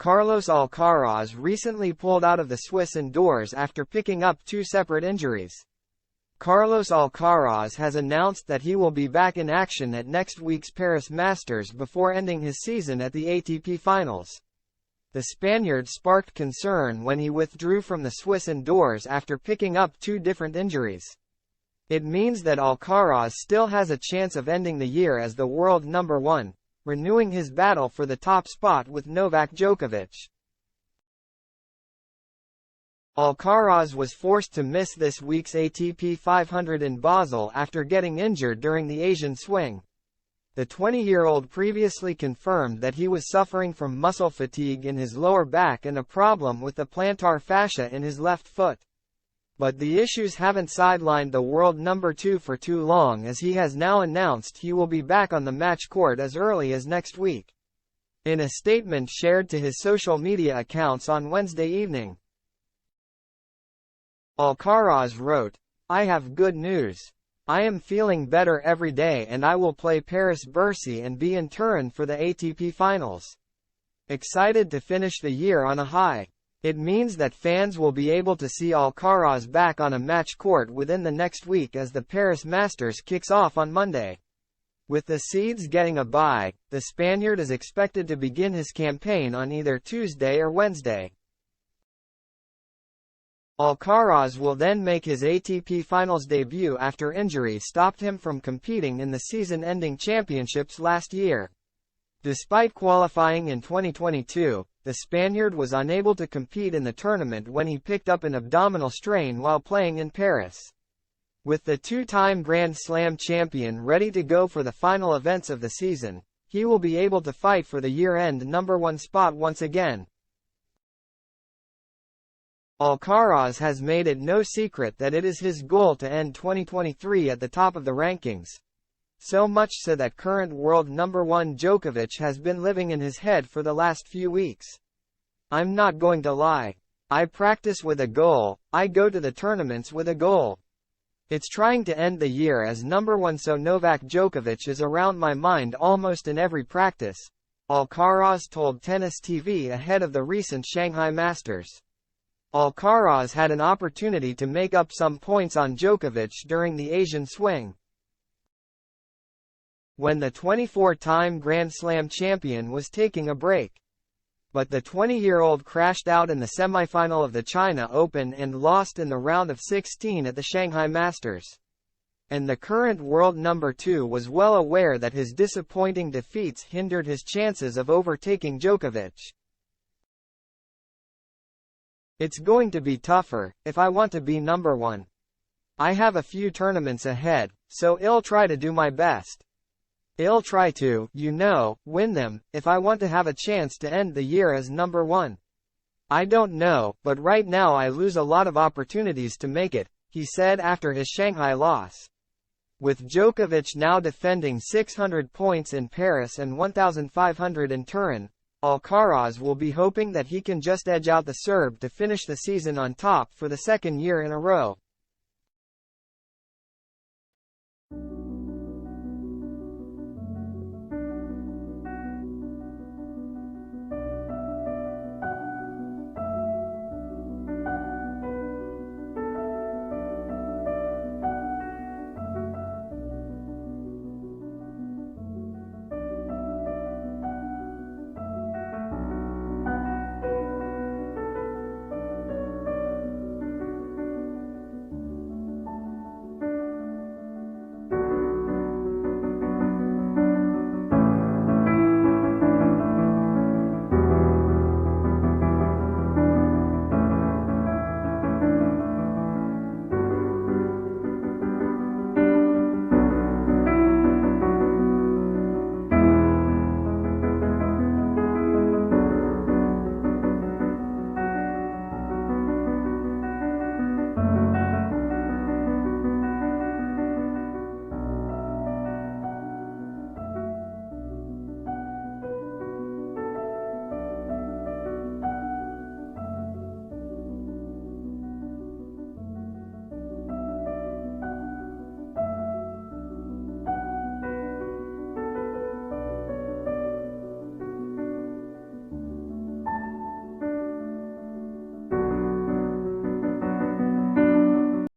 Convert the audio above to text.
Carlos Alcaraz recently pulled out of the Swiss indoors after picking up two separate injuries. Carlos Alcaraz has announced that he will be back in action at next week's Paris Masters before ending his season at the ATP Finals. The Spaniard sparked concern when he withdrew from the Swiss indoors after picking up two different injuries. It means that Alcaraz still has a chance of ending the year as the world number one, renewing his battle for the top spot with Novak Djokovic. Alcaraz was forced to miss this week's ATP 500 in Basel after getting injured during the Asian swing. The 20-year-old previously confirmed that he was suffering from muscle fatigue in his lower back and a problem with the plantar fascia in his left foot. But the issues haven't sidelined the world number 2 for too long, as he has now announced he will be back on the match court as early as next week. In a statement shared to his social media accounts on Wednesday evening, Alcaraz wrote, "I have good news. I am feeling better every day and I will play Paris-Bercy and be in Turin for the ATP Finals. Excited to finish the year on a high. It means that fans will be able to see Alcaraz back on a match court within the next week as the Paris Masters kicks off on Monday." With the seeds getting a bye, the Spaniard is expected to begin his campaign on either Tuesday or Wednesday. Alcaraz will then make his ATP Finals debut after injury stopped him from competing in the season-ending championships last year. Despite qualifying in 2022, the Spaniard was unable to compete in the tournament when he picked up an abdominal strain while playing in Paris. With the two-time Grand Slam champion ready to go for the final events of the season, he will be able to fight for the year-end number 1 spot once again. Alcaraz has made it no secret that it is his goal to end 2023 at the top of the rankings. So much so that current world number 1 Djokovic has been living in his head for the last few weeks. "I'm not going to lie. I practice with a goal, I go to the tournaments with a goal. It's trying to end the year as number 1, so Novak Djokovic is around my mind almost in every practice," Alcaraz told Tennis TV ahead of the recent Shanghai Masters. Alcaraz had an opportunity to make up some points on Djokovic during the Asian swing, when the 24-time Grand Slam champion was taking a break. But the 20-year-old crashed out in the semifinal of the China Open and lost in the round of 16 at the Shanghai Masters. And the current world number 2 was well aware that his disappointing defeats hindered his chances of overtaking Djokovic. "It's going to be tougher, if I want to be number 1. I have a few tournaments ahead, so I'll try to do my best. I'll try to, win them, if I want to have a chance to end the year as number 1. I don't know, but right now I lose a lot of opportunities to make it," he said after his Shanghai loss. With Djokovic now defending 600 points in Paris and 1,500 in Turin, Alcaraz will be hoping that he can just edge out the Serb to finish the season on top for the second year in a row.